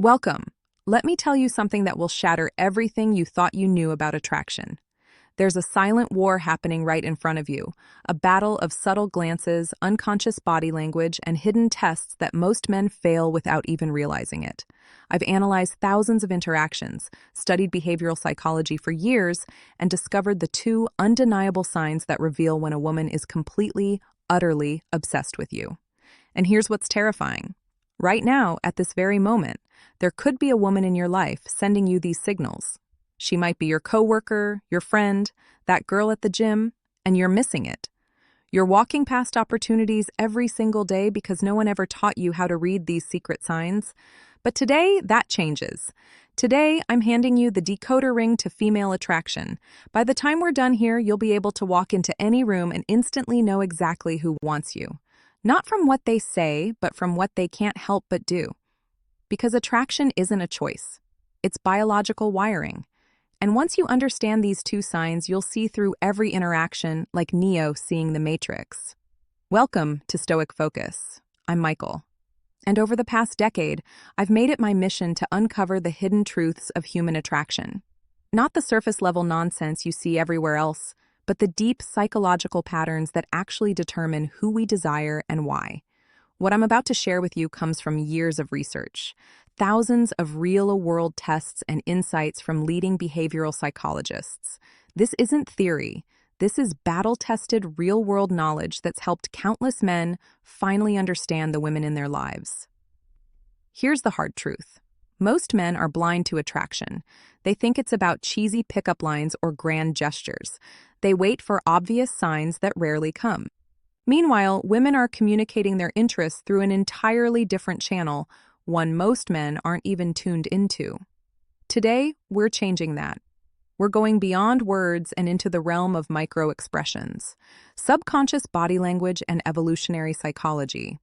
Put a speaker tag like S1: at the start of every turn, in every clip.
S1: Welcome. Let me tell you something that will shatter everything you thought you knew about attraction. There's a silent war happening right in front of you, a battle of subtle glances, unconscious body language, and hidden tests that most men fail without even realizing it. I've analyzed thousands of interactions, studied behavioral psychology for years, and discovered the two undeniable signs that reveal when a woman is completely, utterly obsessed with you. And here's what's terrifying. Right now, at this very moment, there could be a woman in your life sending you these signals. She might be your coworker, your friend, that girl at the gym, and you're missing it. You're walking past opportunities every single day because no one ever taught you how to read these secret signs. But today, that changes. Today, I'm handing you the decoder ring to female attraction. By the time we're done here, you'll be able to walk into any room and instantly know exactly who wants you. Not from what they say, but from what they can't help but do. Because attraction isn't a choice. It's biological wiring. And once you understand these two signs, you'll see through every interaction like Neo seeing the Matrix. Welcome to Stoic Focus. I'm Michael. And over the past decade, I've made it my mission to uncover the hidden truths of human attraction. Not the surface-level nonsense you see everywhere else, but the deep psychological patterns that actually determine who we desire and why. What I'm about to share with you comes from years of research, thousands of real-world tests and insights from leading behavioral psychologists. This isn't theory. This is battle-tested, real-world knowledge that's helped countless men finally understand the women in their lives. Here's the hard truth. Most men are blind to attraction. They think it's about cheesy pickup lines or grand gestures. They wait for obvious signs that rarely come. Meanwhile, women are communicating their interests through an entirely different channel, one most men aren't even tuned into. Today, we're changing that. We're going beyond words and into the realm of micro-expressions, subconscious body language and evolutionary psychology.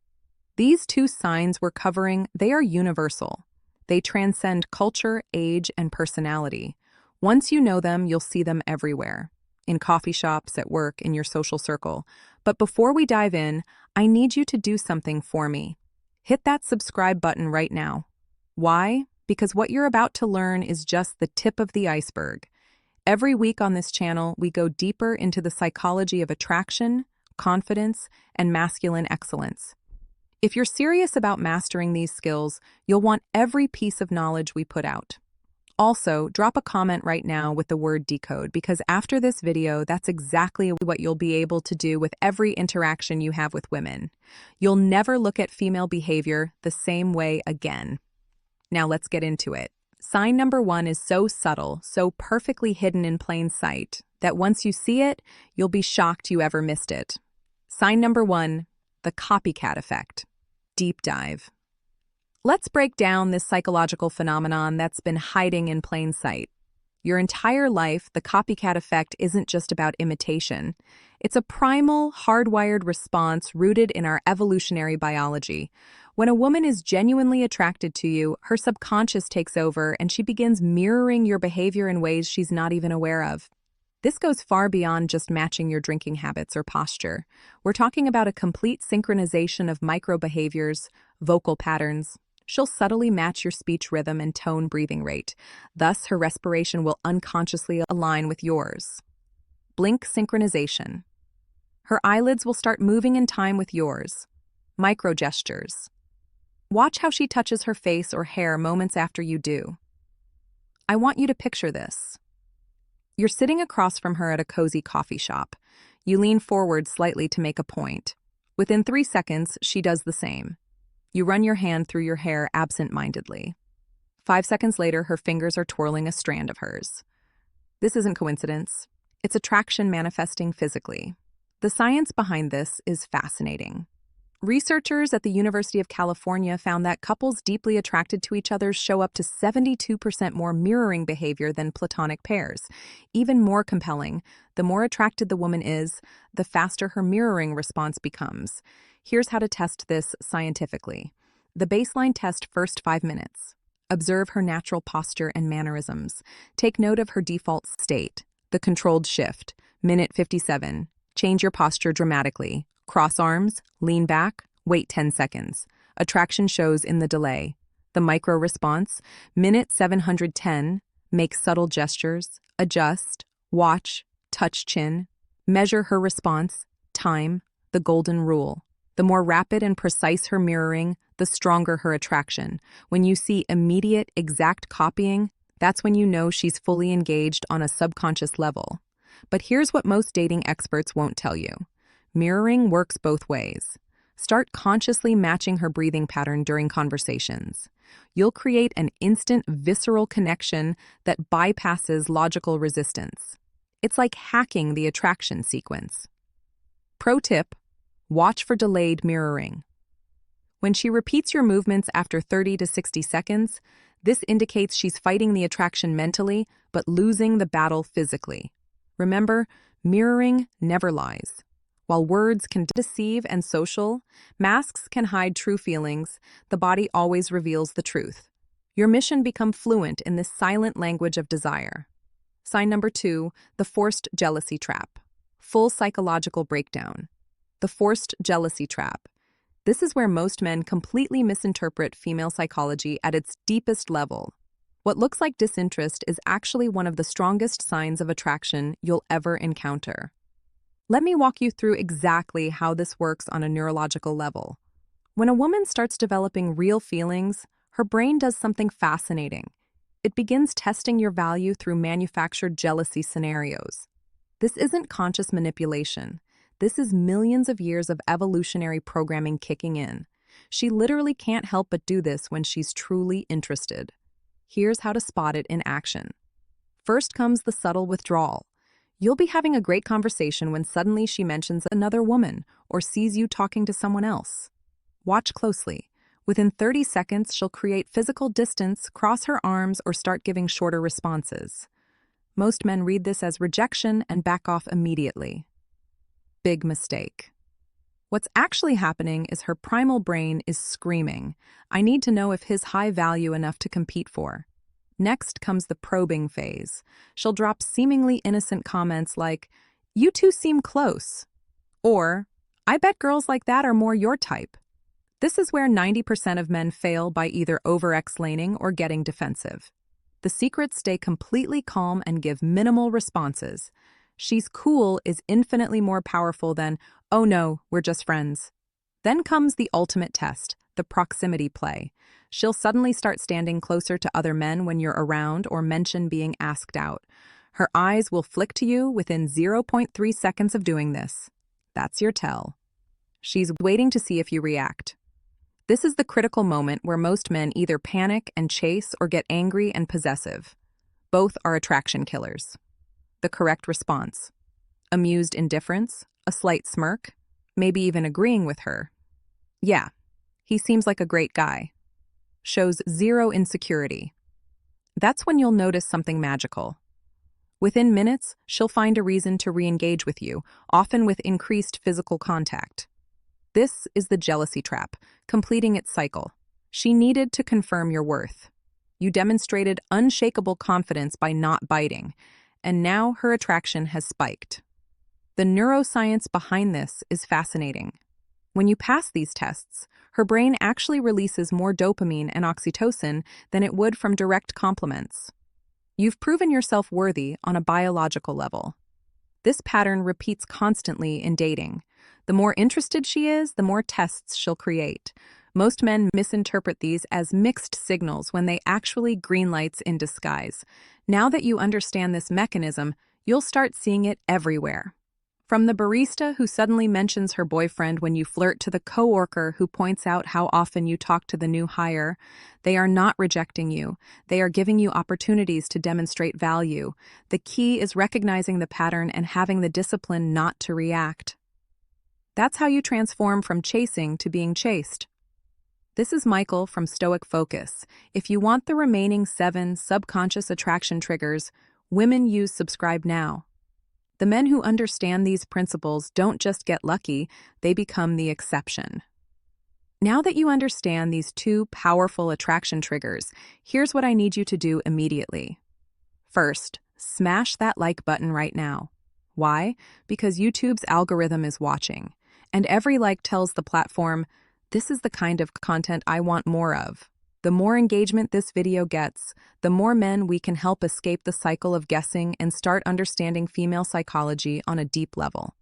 S1: These two signs we're covering, they are universal. They transcend culture, age, and personality. Once you know them, you'll see them everywhere. In coffee shops, at work, in your social circle. But before we dive in, I need you to do something for me. Hit that subscribe button right now. Why? Because what you're about to learn is just the tip of the iceberg. Every week on this channel, we go deeper into the psychology of attraction, confidence, and masculine excellence. If you're serious about mastering these skills, you'll want every piece of knowledge we put out. Also, drop a comment right now with the word decode, because after this video, that's exactly what you'll be able to do with every interaction you have with women. You'll never look at female behavior the same way again. Now let's get into it. Sign number 1 is so subtle, so perfectly hidden in plain sight, that once you see it, you'll be shocked you ever missed it. Sign number 1, the copycat effect. Deep dive. Let's break down this psychological phenomenon that's been hiding in plain sight. Your entire life, the copycat effect isn't just about imitation. It's a primal, hardwired response rooted in our evolutionary biology. When a woman is genuinely attracted to you, her subconscious takes over and she begins mirroring your behavior in ways she's not even aware of. This goes far beyond just matching your drinking habits or posture. We're talking about a complete synchronization of micro-behaviors, vocal patterns. She'll subtly match your speech rhythm and tone breathing rate. Thus, her respiration will unconsciously align with yours. Blink synchronization. Her eyelids will start moving in time with yours. Micro gestures. Watch how she touches her face or hair moments after you do. I want you to picture this. You're sitting across from her at a cozy coffee shop. You lean forward slightly to make a point. Within 3 seconds, she does the same. You run your hand through your hair absent-mindedly. 5 seconds later, her fingers are twirling a strand of hers. This isn't coincidence. It's attraction manifesting physically. The science behind this is fascinating. Researchers at the University of California found that couples deeply attracted to each other show up to 72% more mirroring behavior than platonic pairs. Even more compelling, the more attracted the woman is, the faster her mirroring response becomes. Here's how to test this scientifically. The baseline test first 5 minutes. Observe her natural posture and mannerisms. Take note of her default state. The controlled shift. Minute 57. Change your posture dramatically. Cross arms, lean back, wait 10 seconds. Attraction shows in the delay. The micro response, minute 710, make subtle gestures, adjust, watch, touch chin, measure her response, time, the golden rule. The more rapid and precise her mirroring, the stronger her attraction. When you see immediate, exact copying, that's when you know she's fully engaged on a subconscious level. But here's what most dating experts won't tell you. Mirroring works both ways. Start consciously matching her breathing pattern during conversations. You'll create an instant, visceral connection that bypasses logical resistance. It's like hacking the attraction sequence. Pro tip: watch for delayed mirroring. When she repeats your movements after 30 to 60 seconds, this indicates she's fighting the attraction mentally, but losing the battle physically. Remember, mirroring never lies. While words can deceive and social, masks can hide true feelings, the body always reveals the truth. Your mission: become fluent in this silent language of desire. Sign number 2, the forced jealousy trap. Full psychological breakdown. The forced jealousy trap. This is where most men completely misinterpret female psychology at its deepest level. What looks like disinterest is actually one of the strongest signs of attraction you'll ever encounter. Let me walk you through exactly how this works on a neurological level. When a woman starts developing real feelings, her brain does something fascinating. It begins testing your value through manufactured jealousy scenarios. This isn't conscious manipulation. This is millions of years of evolutionary programming kicking in. She literally can't help but do this when she's truly interested. Here's how to spot it in action. First comes the subtle withdrawal. You'll be having a great conversation when suddenly she mentions another woman or sees you talking to someone else. Watch closely. Within 30 seconds, she'll create physical distance, cross her arms, or start giving shorter responses. Most men read this as rejection and back off immediately. Big mistake. What's actually happening is her primal brain is screaming, "I need to know if he's high value enough to compete for." Next comes the probing phase. She'll drop seemingly innocent comments like, "You two seem close," or, "I bet girls like that are more your type." This is where 90% of men fail by either over-explaining or getting defensive. The secrets: stay completely calm and give minimal responses. "She's cool" is infinitely more powerful than, "Oh no, we're just friends." Then comes the ultimate test, the proximity play. She'll suddenly start standing closer to other men when you're around or mention being asked out. Her eyes will flick to you within 0.3 seconds of doing this. That's your tell. She's waiting to see if you react. This is the critical moment where most men either panic and chase or get angry and possessive. Both are attraction killers. The correct response: amused indifference, a slight smirk, maybe even agreeing with her. "Yeah, he seems like a great guy." Shows zero insecurity. That's when you'll notice something magical. Within minutes, she'll find a reason to re-engage with you, often with increased physical contact. This is the jealousy trap, completing its cycle. She needed to confirm your worth. You demonstrated unshakable confidence by not biting, and now her attraction has spiked. The neuroscience behind this is fascinating. When you pass these tests, her brain actually releases more dopamine and oxytocin than it would from direct compliments. You've proven yourself worthy on a biological level. This pattern repeats constantly in dating. The more interested she is, the more tests she'll create. Most men misinterpret these as mixed signals when they actually green lights in disguise. Now that you understand this mechanism, you'll start seeing it everywhere. From the barista who suddenly mentions her boyfriend when you flirt to the coworker who points out how often you talk to the new hire, they are not rejecting you. They are giving you opportunities to demonstrate value. The key is recognizing the pattern and having the discipline not to react. That's how you transform from chasing to being chased. This is Michael from Stoic Focus. If you want the remaining 7 subconscious attraction triggers, women use subscribe now. The men who understand these principles don't just get lucky, they become the exception. Now that you understand these 2 powerful attraction triggers, here's what I need you to do immediately. First, smash that like button right now. Why? Because YouTube's algorithm is watching, and every like tells the platform, "This is the kind of content I want more of." The more engagement this video gets, the more men we can help escape the cycle of guessing and start understanding female psychology on a deep level.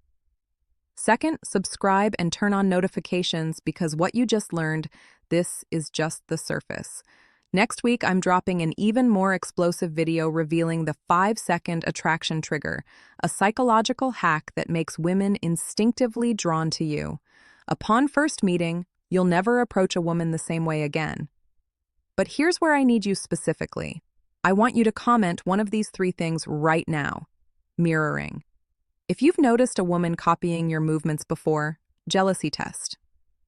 S1: Second, subscribe and turn on notifications because what you just learned, this is just the surface. Next week, I'm dropping an even more explosive video revealing the 5-second attraction trigger, a psychological hack that makes women instinctively drawn to you. Upon first meeting, you'll never approach a woman the same way again. But here's where I need you specifically. I want you to comment one of these 3 things right now. Mirroring. If you've noticed a woman copying your movements before, jealousy test.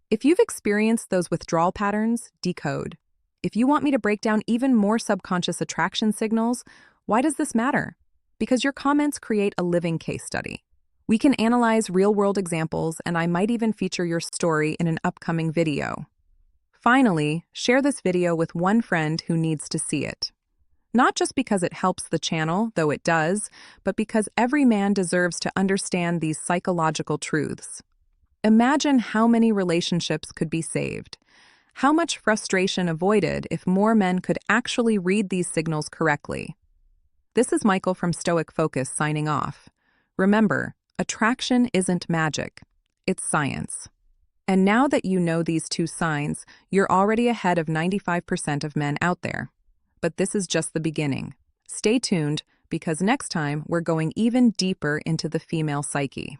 S1: If you've experienced those withdrawal patterns, decode. If you want me to break down even more subconscious attraction signals, why does this matter? Because your comments create a living case study. We can analyze real-world examples, and I might even feature your story in an upcoming video. Finally, share this video with one friend who needs to see it. Not just because it helps the channel, though it does, but because every man deserves to understand these psychological truths. Imagine how many relationships could be saved. How much frustration avoided if more men could actually read these signals correctly. This is Michael from Stoic Focus signing off. Remember, attraction isn't magic, it's science. And now that you know these 2 signs, you're already ahead of 95% of men out there. But this is just the beginning. Stay tuned, because next time we're going even deeper into the female psyche.